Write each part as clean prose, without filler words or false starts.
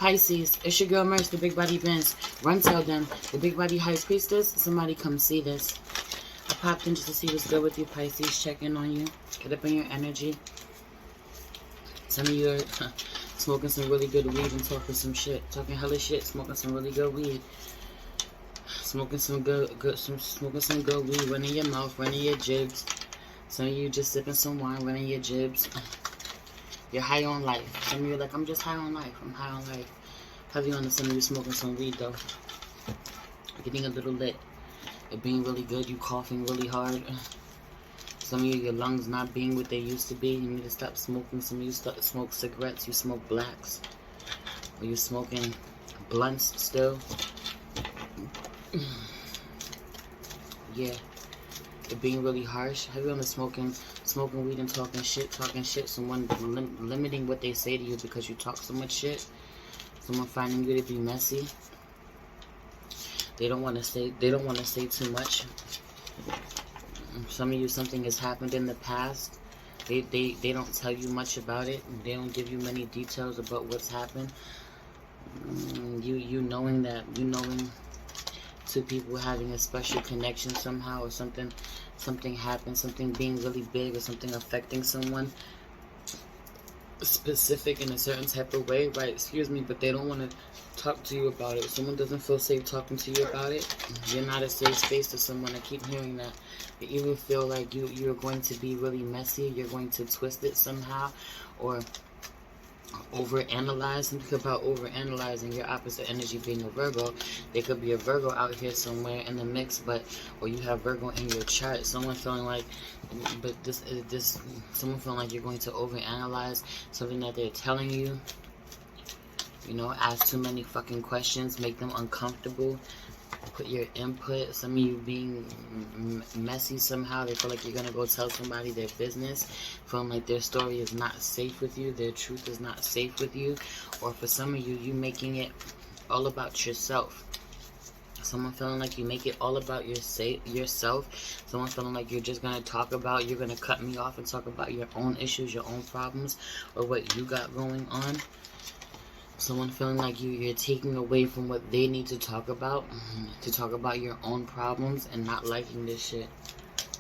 Pisces, it's your girl Merch, the Big Body Vince. Run tell them, the Big Body High Priestess, somebody come see this. I popped in just to see what's good with you, Pisces. Check in on you. Get up in your energy. Some of you are smoking some really good weed and talking some shit. Talking hella shit, smoking some really good weed. Smoking some good weed, running your mouth, running your jibs. Some of you just sipping some wine, running your jibs. You're high on life. Some of you are like, I'm just high on life. I'm high on life. Heavy on the some of you smoking some weed though. Getting a little lit. It being really good. You coughing really hard. Some of you, your lungs not being what they used to be. You need to stop smoking. Some of you smoke cigarettes. You smoke blacks. Or you smoking blunts still. Yeah. It being really harsh. Heavy on the smoking weed and talking shit. Someone limiting what they say to you because you talk so much shit. Someone finding you to be messy. They don't want to say too much. Some of you, something has happened in the past. They don't tell you much about it. They don't give you many details about what's happened. You knowing two people having a special connection somehow, or something happened, something being really big, or something affecting someone specific in a certain type of way, right? Excuse me, but they don't want to talk to you about it. Someone doesn't feel safe talking to you about it. You're not a safe space to someone. I keep hearing that. They even feel like you're going to be really messy. You're going to twist it somehow, or overanalyze. Something about overanalyzing. Your opposite energy being a Virgo. There could be a Virgo out here somewhere in the mix, or you have Virgo in your chart. Someone feeling like, someone feeling like you're going to overanalyze something that they're telling you. You know, ask too many fucking questions, make them uncomfortable. Put your input. Some of you being messy somehow. They feel like you're gonna go tell somebody their business, feeling like their story is not safe with you, their truth is not safe with you. Or for some of you, you making it all about yourself. Someone feeling like you make it all about yourself. Someone feeling like you're just gonna you're gonna cut me off and talk about your own issues, your own problems, or what you got going on. Someone feeling like you're taking away from what they need to talk about your own problems, and not liking this shit.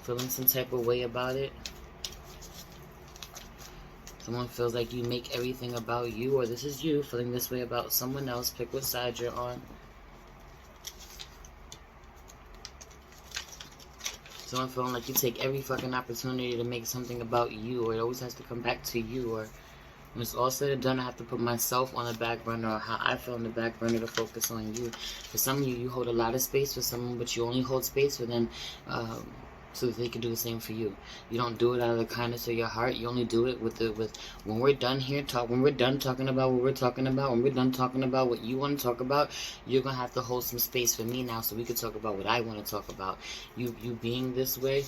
Feeling some type of way about it. Someone feels like you make everything about you, or this is you feeling this way about someone else. Pick what side you're on. Someone feeling like you take every fucking opportunity to make something about you, or it always has to come back to you, or when it's all said and done, I have to put myself on the back burner, or how I feel on the back burner, to focus on you. For some of you, you hold a lot of space for someone, but you only hold space for them so that they can do the same for you. You don't do it out of the kindness of your heart. You only do it with when we're done here, when we're done talking about what we're talking about, when we're done talking about what you want to talk about, you're going to have to hold some space for me now so we can talk about what I want to talk about. You being this way,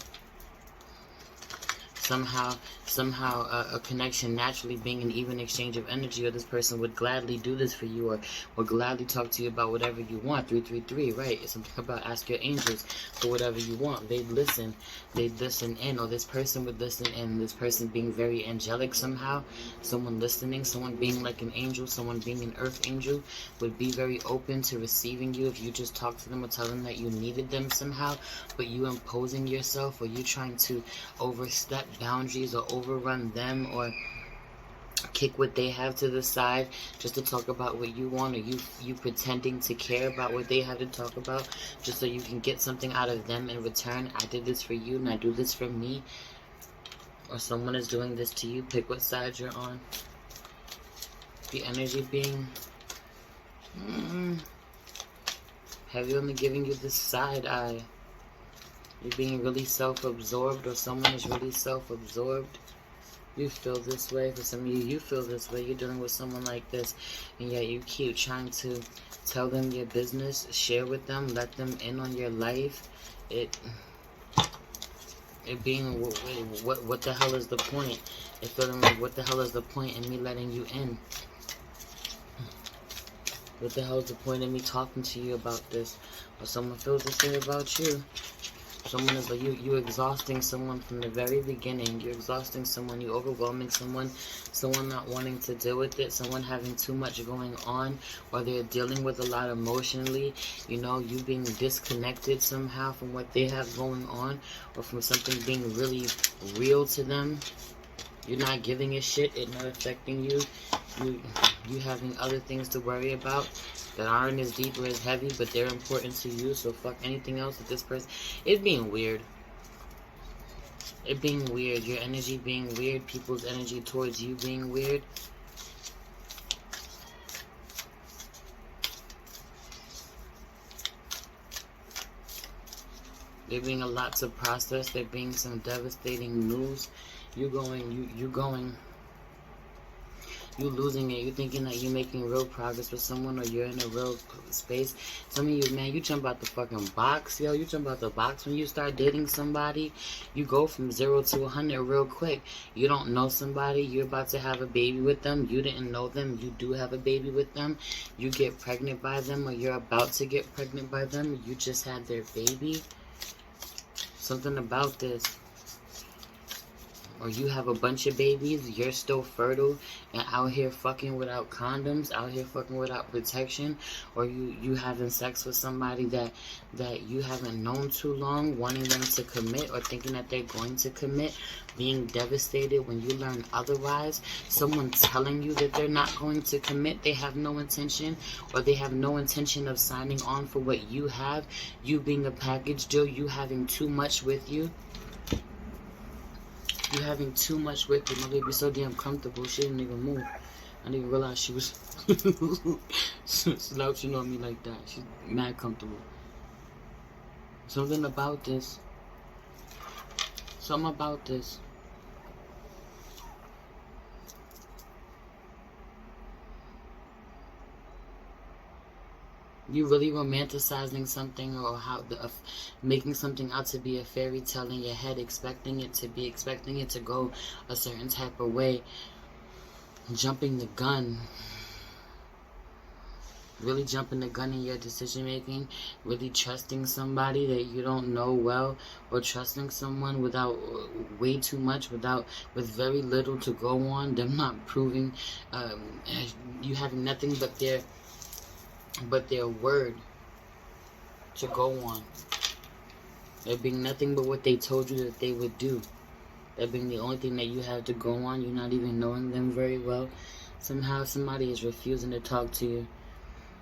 somehow a connection naturally being an even exchange of energy, or this person would gladly do this for you, or would gladly talk to you about whatever you want. 333, right? It's something about ask your angels for whatever you want. They'd listen in, or this person would listen in. This person being very angelic somehow, someone listening, someone being like an angel, someone being an earth angel, would be very open to receiving you if you just talk to them or tell them that you needed them somehow. But you imposing yourself, or you trying to overstep boundaries, or overrun them, or kick what they have to the side just to talk about what you want, or you pretending to care about what they have to talk about just so you can get something out of them in return. I did this for you and I do this for me. Or someone is doing this to you. Pick what side you're on. The energy being heavy on the giving you this side eye. You're being really self-absorbed, or someone is really self-absorbed. You feel this way. For some of you, you feel this way. You're dealing with someone like this, and yet you keep trying to tell them your business, share with them, let them in on your life. It being, what the hell is the point? It feeling like, what the hell is the point in me letting you in? What the hell is the point in me talking to you about this? Or someone feels this way about you. Someone is like, you exhausting someone from the very beginning. You're exhausting someone. You're overwhelming someone someone not wanting to deal with it, someone having too much going on, or they're dealing with a lot emotionally, you know, you being disconnected somehow from what they have going on, or from something being really real to them. You're not giving a shit, it not affecting you. You having other things to worry about that aren't as deep or as heavy, but they're important to you, so fuck anything else with this person. It being weird. It being weird. Your energy being weird. People's energy towards you being weird. There being a lot to process. There being some devastating news. You losing it. You thinking that you're making real progress with someone, or you're in a real space. Some of you, man, you jump out the fucking box, yo. You jump out the box when you start dating somebody. You go from 0 to 100 real quick. You don't know somebody. You're about to have a baby with them. You didn't know them. You do have a baby with them. You get pregnant by them, or you're about to get pregnant by them. You just had their baby. Something about this. Or you have a bunch of babies, you're still fertile and out here fucking without condoms, out here fucking without protection, or you having sex with somebody that you haven't known too long, wanting them to commit or thinking that they're going to commit, being devastated when you learn otherwise, someone telling you that they're not going to commit, they have no intention, or they have no intention of signing on for what you have, you being a package deal, you having too much with you. You having too much with it. My baby so damn comfortable. She didn't even move. I didn't even realize she was slouching on me like that. She's mad comfortable. Something about this. Something about this. You really romanticizing something, or how making something out to be a fairy tale in your head, expecting it to go a certain type of way, jumping the gun, really jumping the gun in your decision making, really trusting somebody that you don't know well, or trusting someone without way too much, with very little to go on, them not proving, you having nothing but their word to go on. There being nothing but what they told you that they would do. That being the only thing that you have to go on. You're not even knowing them very well. Somehow somebody is refusing to talk to you.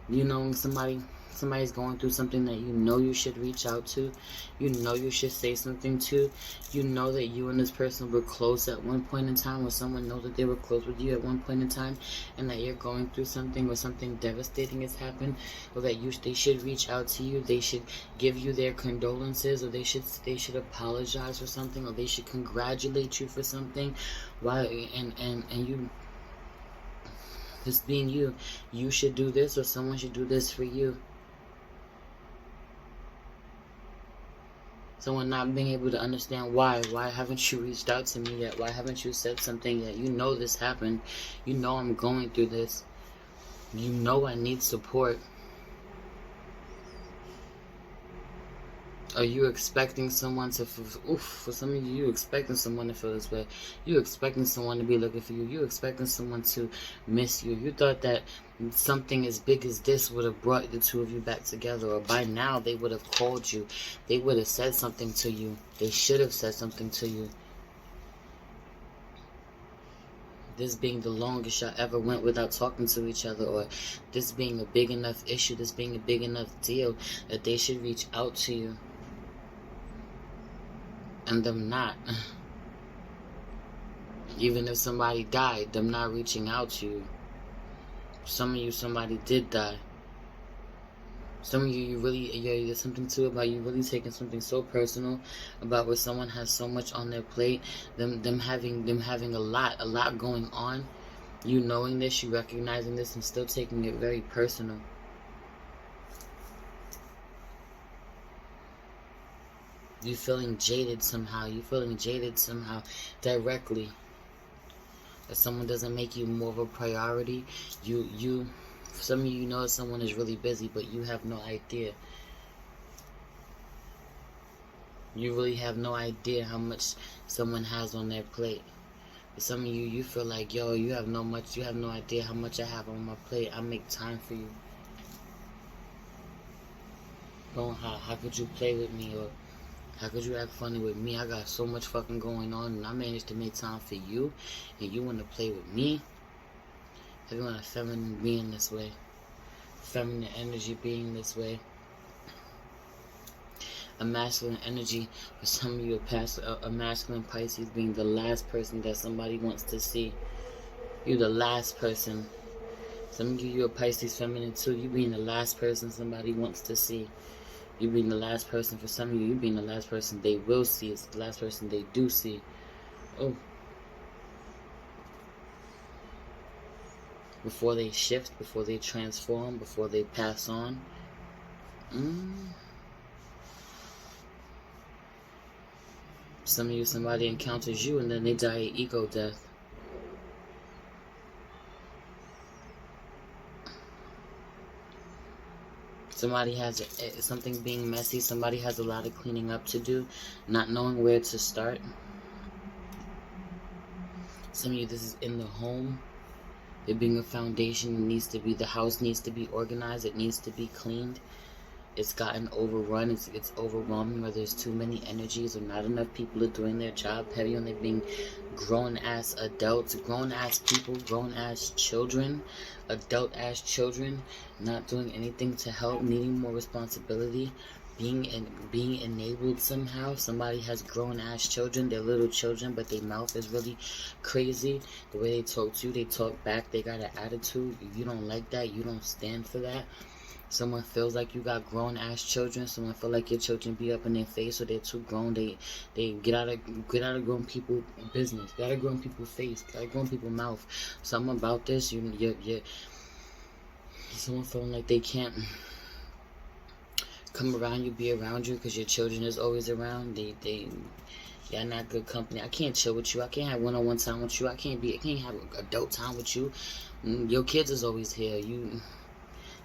You know somebody's going through something that you know you should reach out to. You know you should say something to. You know that you and this person were close at one point in time, or someone knows that they were close with you at one point in time, and that you're going through something, or something devastating has happened, or that they should reach out to you. They should give you their condolences, or they should apologize for something, or they should congratulate you for something. Why? And you. This being you should do this, or someone should do this for you. Someone not being able to understand why. Why haven't you reached out to me yet? Why haven't you said something yet? You know this happened. You know I'm going through this. You know I need support. Are you expecting someone to feel, for some of you expecting someone to feel this way. You expecting someone to be looking for you. You expecting someone to miss you. You thought that something as big as this would have brought the two of you back together, or by now they would have called you. They would have said something to you. They should have said something to you. This being the longest y'all ever went without talking to each other, or this being a big enough issue, this being a big enough deal that they should reach out to you. And them not. Even if somebody died, them not reaching out to you. Some of you, somebody did die. Some of you really, there's something too about you really taking something so personal about where someone has so much on their plate, them having a lot going on. You knowing this, you recognizing this, and still taking it very personal. You feeling jaded somehow. You feeling jaded somehow directly. That someone doesn't make you more of a priority. Some of you know someone is really busy, but you have no idea. You really have no idea how much someone has on their plate. For some of you, you feel like, yo, you have no idea how much I have on my plate. I make time for you. How could you play with me, or how could you act funny with me? I got so much fucking going on, and I managed to make time for you, and you want to play with me? Everyone a feminine being this way. Feminine energy being this way. A masculine energy, for some of you, a masculine Pisces being the last person that somebody wants to see. You're the last person. Some of you, you're a Pisces feminine too. You being the last person somebody wants to see. You being the last person. For some of you, you being the last person they will see. It's the last person they do see. Oh. Before they shift, before they transform, before they pass on. Some of you, somebody encounters you and then they die an ego death. Somebody has something being messy. Somebody has a lot of cleaning up to do, not knowing where to start. Some of you, this is in the home. There being a foundation, the house needs to be organized. It needs to be cleaned. It's gotten overrun. It's overwhelming, where there's too many energies or not enough people are doing their job. Heavy on it being grown-ass adults, grown-ass people, grown-ass children, adult-ass children, not doing anything to help, needing more responsibility, being enabled somehow. Somebody has grown-ass children. They're little children, but their mouth is really crazy. The way they talk to you, they talk back. They got an attitude. If you don't like that, you don't stand for that. Someone feels like you got grown-ass children. Someone feel like your children be up in their face, or they're too grown. They get out of grown people business. Get out of grown people face. Get out of grown people mouth. Something about this, someone feeling like they can't come around you, be around you, because your children is always around. Y'all not good company. I can't chill with you. I can't have one-on-one time with you. I can't have adult time with you. Your kids is always here.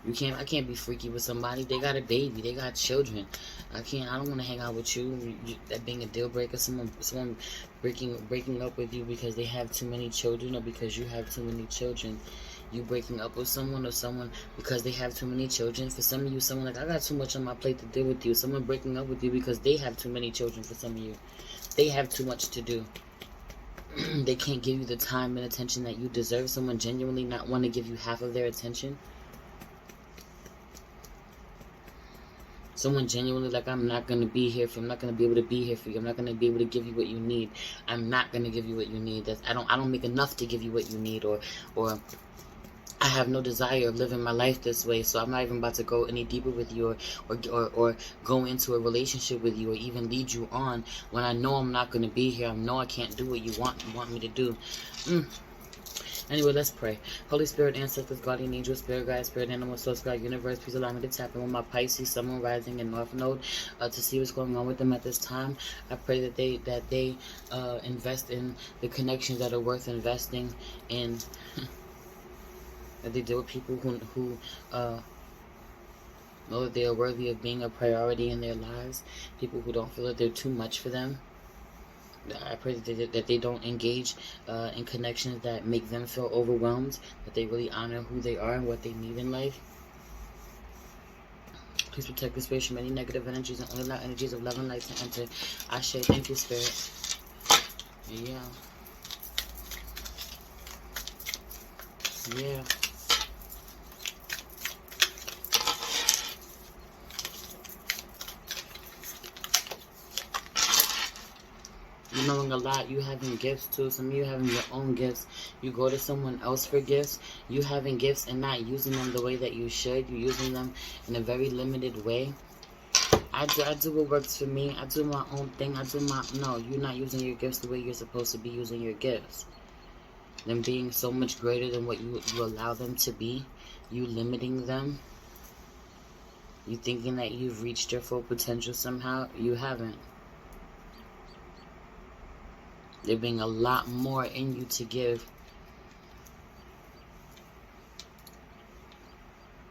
I can't be freaky with somebody. They got a baby. They got children. I don't want to hang out with you. That being a deal breaker. Someone breaking up with you because they have too many children, or because you have too many children. You breaking up with someone, or someone because they have too many children. For some of you, someone like, I got too much on my plate to deal with you. Someone breaking up with you because they have too many children. For some of you, they have too much to do. They can't give you the time and attention that you deserve. Someone genuinely not want to give you half of their attention. Someone genuinely like, I'm not going to be here for you. I'm not going to be able to be here for you. I'm not going to be able to give you what you need. I'm not going to give you what you need. I don't make enough to give you what you need, or I have no desire of living my life this way, so I'm not even about to go any deeper with you, or go into a relationship with you, or even lead you on when I know I'm not going to be here. I know I can't do what you want me to do. Anyway, let's pray. Holy Spirit, ancestors, guardian angels, spirit guides, spirit animal, source God, universe, please allow me to tap in with my Pisces, Sun, Rising, and North Node to see what's going on with them at this time. I pray that they invest in the connections that are worth investing in. That they deal with people who know that they are worthy of being a priority in their lives. People who don't feel that they're too much for them. I pray that they don't engage in connections that make them feel overwhelmed, that they really honor who they are and what they need in life. Please protect the space from any negative energies and only allow energies of love and light to enter. Ashe, thank you, Spirit. Yeah. Yeah. You knowing a lot, you having gifts too. Some of you having your own gifts. You go to someone else for gifts. You having gifts and not using them the way that you should. You're using them in a very limited way. I do what works for me. I do my own thing. No, you're not using your gifts the way you're supposed to be using your gifts. Them being so much greater than what you allow them to be. You limiting them. You thinking that you've reached your full potential somehow. You haven't. There being a lot more in you to give.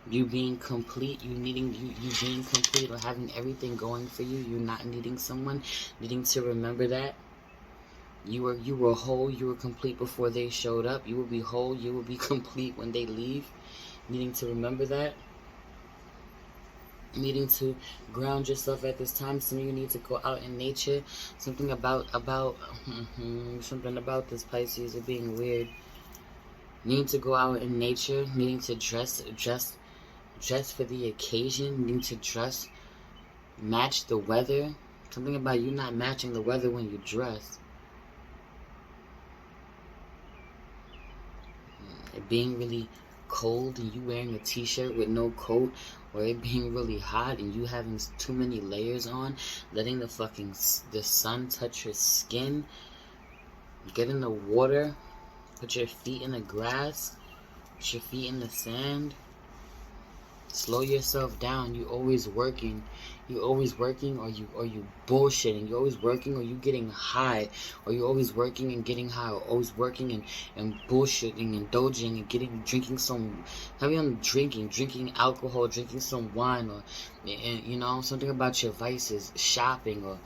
You being complete, you being complete, or having everything going for you. You're not needing someone, needing to remember that. You were whole, you were complete before they showed up. You will be whole, you will be complete when they leave. Needing to remember that. Needing to ground yourself at this time. Some of you need to go out in nature. Something about something about this Pisces are being weird. Needing to go out in nature. Needing to dress for the occasion. Needing to dress, match the weather. Something about you not matching the weather when you dress. It being really cold and you wearing a t-shirt with no coat, or it being really hot and you having too many layers on, letting the sun touch your skin. Get in the water, put your feet in the grass, put your feet in the sand. Slow yourself down. You always working. You always working, or you bullshitting. You always working, or you getting high, or you always working and getting high, or always working and bullshitting, indulging and drinking some heavy on drinking alcohol, drinking some wine, or you know, something about your vices, shopping, or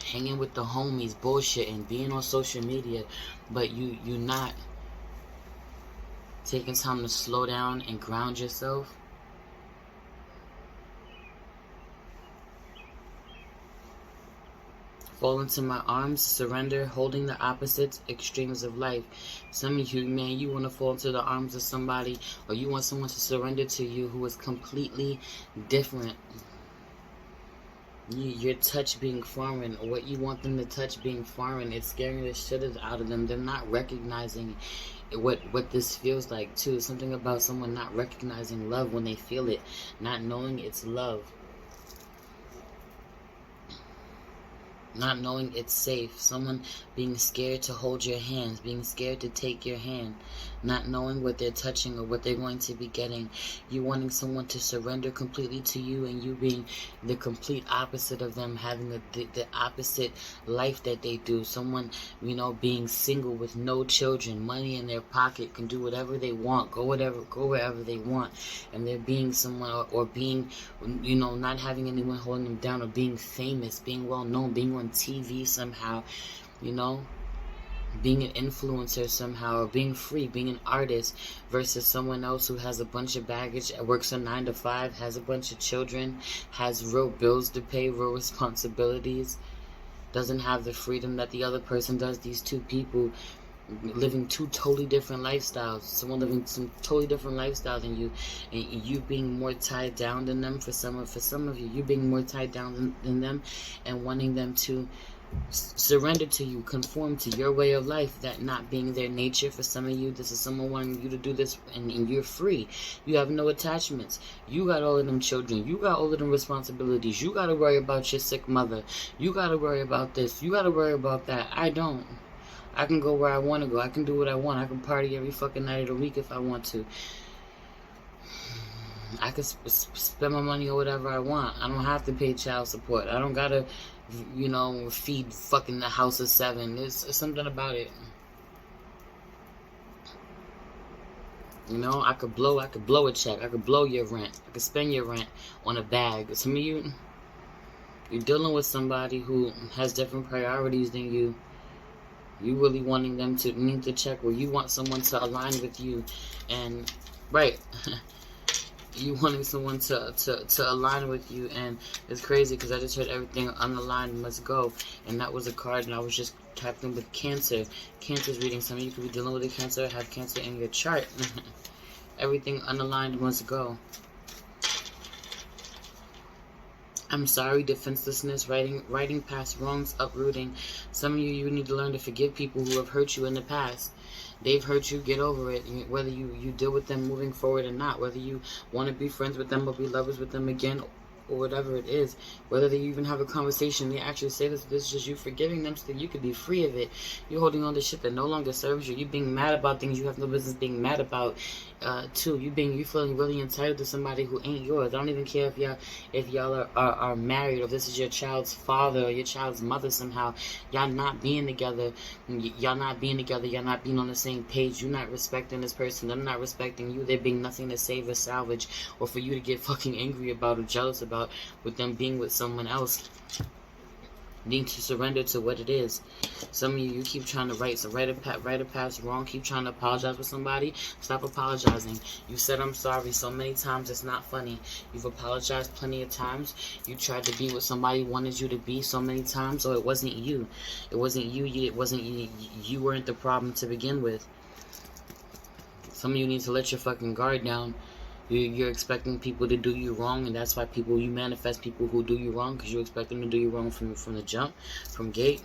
hanging with the homies, bullshitting, being on social media, but you not taking time to slow down and ground yourself. Fall into my arms, surrender, holding the opposite extremes of life. Some of you, man, you want to fall into the arms of somebody, or you want someone to surrender to you who is completely different. Your touch being foreign, or what you want them to touch being foreign, it's scaring the shit out of them. They're not recognizing what this feels like too. Something about someone not recognizing love when they feel it, not knowing it's love, not knowing it's safe. Someone being scared to hold your hands, being scared to take your hand, not knowing what they're touching or what they're going to be getting. You wanting someone to surrender completely to you, and you being the complete opposite of them, having the opposite life that they do. Someone, you know, being single with no children, money in their pocket, can do whatever they want, go wherever they want, and they're being someone, or being, you know, not having anyone holding them down, or being famous, being well known, being on TV somehow, you know, being an influencer somehow, or being free, being an artist, versus someone else who has a bunch of baggage, works a 9 to 5, has a bunch of children, has real bills to pay, real responsibilities, doesn't have the freedom that the other person does. These two people living two totally different lifestyles. Someone living some totally different lifestyle than you, and you being more tied down than them. For some of you, you being more tied down than them, and wanting them to surrender to you, conform to your way of life, that not being their nature. For some of you, this is someone wanting you to do this, and you're free. You have no attachments. You got all of them children. You got all of them responsibilities. You got to worry about your sick mother. You got to worry about this. You got to worry about that. I don't. I can go where I want to go. I can do what I want. I can party every fucking night of the week if I want to. I can spend my money or whatever I want. I don't have to pay child support. I don't gotta, you know, feed fucking the house of 7. There's something about it. You know, I could blow a check. I could blow your rent. I could spend your rent on a bag. Some of you, you're dealing with somebody who has different priorities than you. You really wanting them to need to check where you want someone to align with you, and right, you wanting someone to align with you, and it's crazy because I just heard everything unaligned must go, and that was a card, and I was just tapping with Cancer. Cancer's reading. Some of you could be dealing with a Cancer, have Cancer in your chart. Everything unaligned must go. I'm sorry, defenselessness, writing past wrongs, uprooting. Some of you need to learn to forgive people who have hurt you in the past. They've hurt you, get over it. Whether you deal with them moving forward or not, whether you want to be friends with them or be lovers with them again, or whatever it is, whether they even have a conversation, they actually say this is just you forgiving them so that you could be free of it. You're holding on to shit that no longer serves you. You being mad about things you have no business being mad about. Too, you feeling really entitled to somebody who ain't yours. I don't even care if y'all are married, or if this is your child's father or your child's mother somehow. Y'all not being together. Y'all not being on the same page. You're not respecting this person. They're not respecting you. There being nothing to save or salvage, or for you to get fucking angry about or jealous about with them being with someone else. You need to surrender to what it is. Some of you keep trying to right a past wrong. Keep trying to apologize for somebody. Stop apologizing. You said I'm sorry so many times it's not funny. You've apologized plenty of times. You tried to be what somebody wanted you to be so many times. So it wasn't you. It wasn't you. It wasn't you. You weren't the problem to begin with. Some of you need to let your fucking guard down. You're expecting people to do you wrong, and that's why you manifest people who do you wrong, because you expect them to do you wrong from the jump, from gate.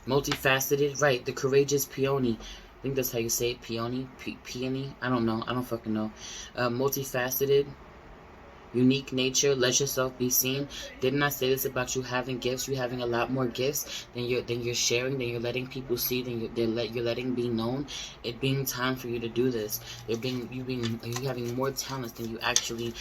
Multifaceted, right, the courageous peony. I think that's how you say it, peony, peony, I don't know, I don't fucking know. Multifaceted, unique nature, let yourself be seen. Didn't I say this about you having gifts? You having a lot more gifts than you're sharing, than you're letting people see, than you're letting be known. It being time for you to do this. You having more talents than you actually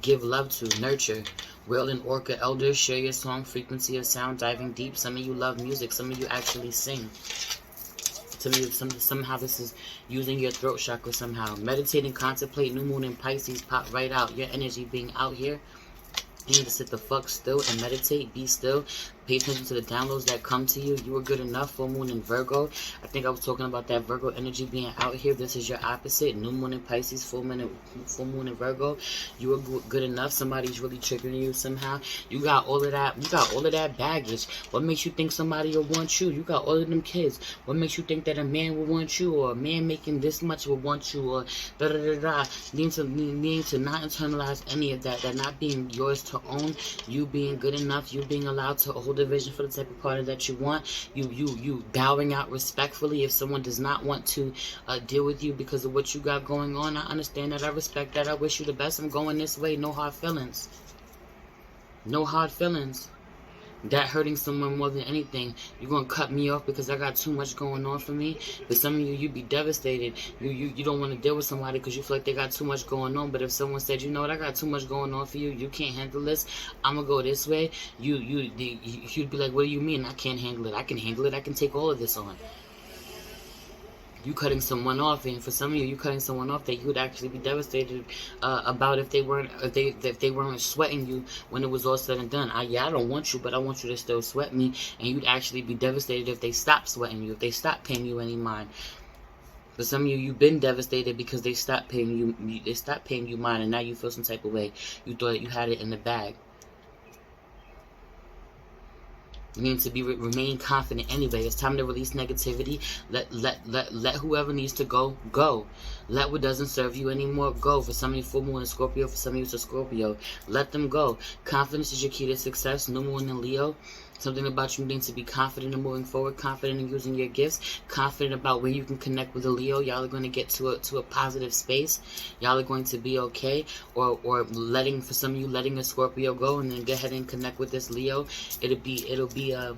give love to, nurture. Whale and orca elders, share your song, frequency of sound, diving deep. Some of you love music. Some of you actually sing. Somehow this is using your throat chakra somehow. Meditate and contemplate. New moon in Pisces, pop right out. Your energy being out here. You need to sit the fuck still and meditate. Be still. Pay attention to the downloads that come to you. You are good enough. Full moon in Virgo. I think I was talking about that Virgo energy being out here. This is your opposite. New moon in Pisces. Full moon in Virgo. You are good enough. Somebody's really triggering you somehow. You got all of that. You got all of that baggage. What makes you think somebody will want you? You got all of them kids. What makes you think that a man will want you, or a man making this much will want you, or da da da da? Needing to not internalize any of that. That not being yours to own. You being good enough. You being allowed to hold a vision for the type of partner that you want. You bowing out respectfully if someone does not want to deal with you because of what you got going on. I understand that. I respect that. I wish you the best. I'm going this way. No hard feelings. No hard feelings. That hurting someone more than anything. You're gonna cut me off because I got too much going on for me. But some of you be devastated. You don't want to deal with somebody because you feel like they got too much going on. But if someone said, you know what, I got too much going on for you, you can't handle this, I'm gonna go this way, you'd be like, what do you mean I can't handle it? I can handle it. I can take all of this on. You cutting someone off, and for some of you cutting someone off that you would actually be devastated about if they weren't sweating you when it was all said and done. I don't want you, but I want you to still sweat me, and you'd actually be devastated if they stopped sweating you, if they stopped paying you any mind. For some of you, you've been devastated because they stopped paying you mind, and now you feel some type of way. You thought you had it in the bag. You need to remain confident anyway. It's time to release negativity. Let whoever needs to go. Let what doesn't serve you anymore go. For some of you, full moon in Scorpio. For some of you, it's a Scorpio. Let them go. Confidence is your key to success. New moon in Leo. Something about you needs to be confident in moving forward, confident in using your gifts, confident about where you can connect with a Leo. Y'all are going to get to a positive space. Y'all are going to be okay. Or for some of you, letting a Scorpio go and then go ahead and connect with this Leo. It'll be a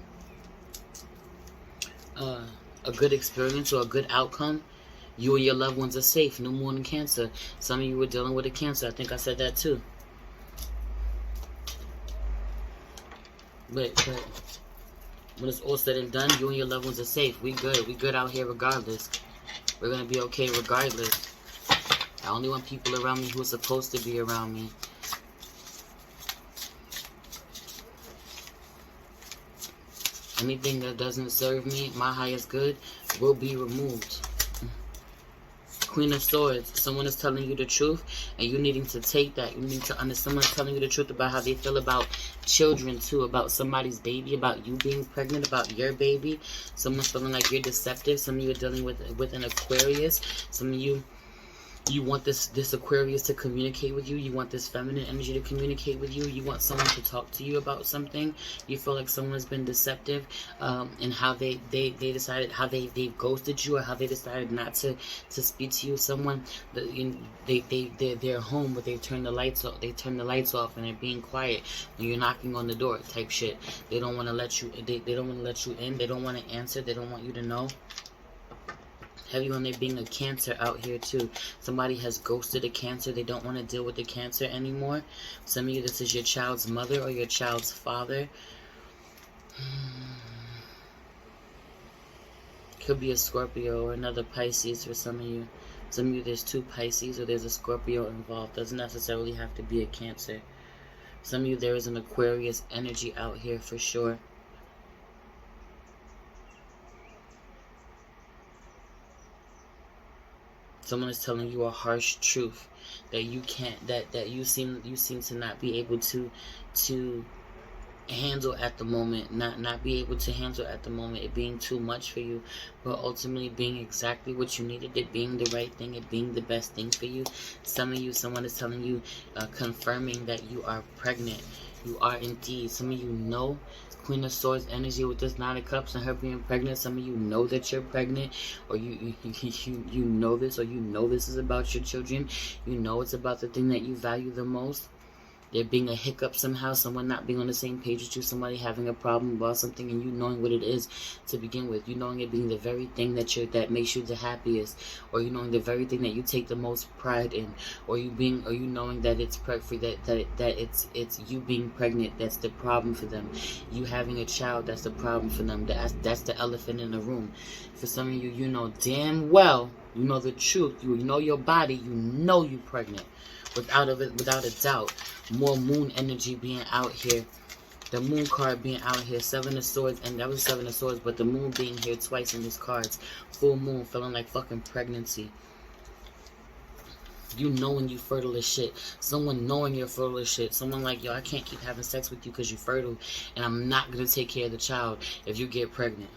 good experience or a good outcome. You and your loved ones are safe. New moon in Cancer. Some of you were dealing with a Cancer. I think I said that too. But when it's all said and done, you and your loved ones are safe. We good. We good out here regardless. We're going to be okay regardless. I only want people around me who are supposed to be around me. Anything that doesn't serve me, my highest good, will be removed. Queen of Swords. Someone is telling you the truth, and you needing to take that. You need to understand. Someone's telling you the truth about how they feel about children too, about somebody's baby, about you being pregnant, about your baby. Someone's feeling like you're deceptive. Some of you are dealing with an Aquarius. Some of you want this Aquarius to communicate with you. You want this feminine energy to communicate with you. You want someone to talk to you about something. You feel like someone's been deceptive in how they decided, how they've ghosted you, or how they decided not to speak to you. Someone they're home, but they've turned the lights off. They turn the lights off and they're being quiet when you're knocking on the door type shit. They don't want to let you. They don't want to let you in. They don't want to answer. They don't want you to know. Have you on there being a Cancer out here too? Somebody has ghosted a Cancer. They don't want to deal with the Cancer anymore. Some of you, this is your child's mother or your child's father. Could be a Scorpio or another Pisces for some of you. Some of you, there's two Pisces or there's a Scorpio involved. Doesn't necessarily have to be a Cancer. Some of you, there is an Aquarius energy out here for sure. Someone is telling you a harsh truth that you can't, that you seem to not be able to handle at the moment, not be able to handle at the moment, it being too much for you, but ultimately being exactly what you needed, it being the right thing, it being the best thing for you. Some of you, someone is telling you, confirming that you are pregnant. You are indeed. Some of you know Queen of Swords energy with this Nine of Cups and her being pregnant. Some of you know that you're pregnant, or you know this, or you know this is about your children. You know it's about the thing that you value the most. There being a hiccup somehow, someone not being on the same page with you, somebody having a problem about something, and you knowing what it is to begin with. You knowing it being the very thing that makes you the happiest, or you knowing the very thing that you take the most pride in, or you knowing that it's it's you being pregnant that's the problem for them. You having a child, that's the problem for them. That's the elephant in the room. For some of you, you know damn well, you know the truth. You know your body. You know you're pregnant. Without a doubt. More moon energy being out here. The moon card being out here. Seven of Swords. And that was Seven of Swords. But the moon being here twice in these cards. Full moon. Feeling like fucking pregnancy. You knowing you fertile as shit. Someone knowing you're fertile as shit. Someone like, yo, I can't keep having sex with you because you're fertile. And I'm not going to take care of the child if you get pregnant.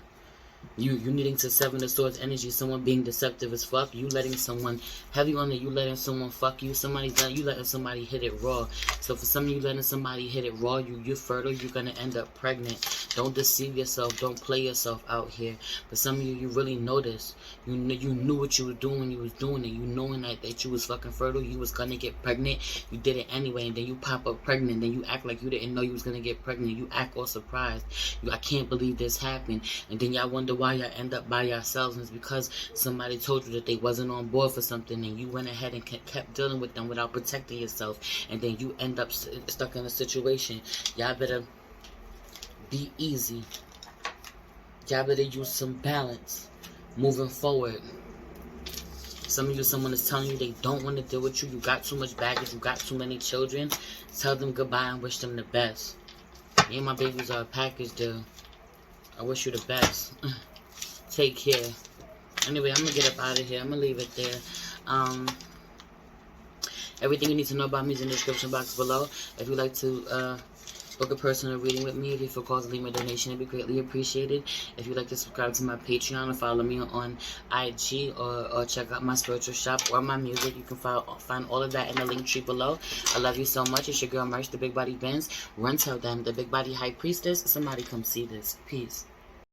You needing to Seven of Swords energy, someone being deceptive as fuck, you letting someone heavy on it, you letting someone fuck you, you letting somebody hit it raw. So for some of you letting somebody hit it raw, you're fertile, you're gonna end up pregnant. Don't deceive yourself, don't play yourself out here. For some of you really know this. You knew what you were doing when you was doing it. You knowing that you was fucking fertile, you was gonna get pregnant, you did it anyway, and then you pop up pregnant, then you act like you didn't know you was gonna get pregnant, you act all surprised. I can't believe this happened, and then y'all wonder why y'all end up by yourselves, and it's because somebody told you that they wasn't on board for something, and you went ahead and kept dealing with them without protecting yourself, and then you end up stuck in a situation. Y'all better be easy. Y'all better use some balance moving forward. Some of you, someone is telling you they don't want to deal with you. You got too much baggage. You got too many children. Tell them goodbye and wish them the best. Me and my babies are a package deal. I wish you the best. Take care. Anyway, I'm going to get up out of here. I'm going to leave it there. Everything you need to know about me is in the description box below. If you'd like to book a personal reading with me, if you feel called to leave me a donation, it'd be greatly appreciated. If you'd like to subscribe to my Patreon or follow me on IG or check out my spiritual shop or my music, you can find all of that in the link tree below. I love you so much. It's your girl Merch, the Big Body Benz. Run tell them, the Big Body High Priestess. Somebody come see this. Peace.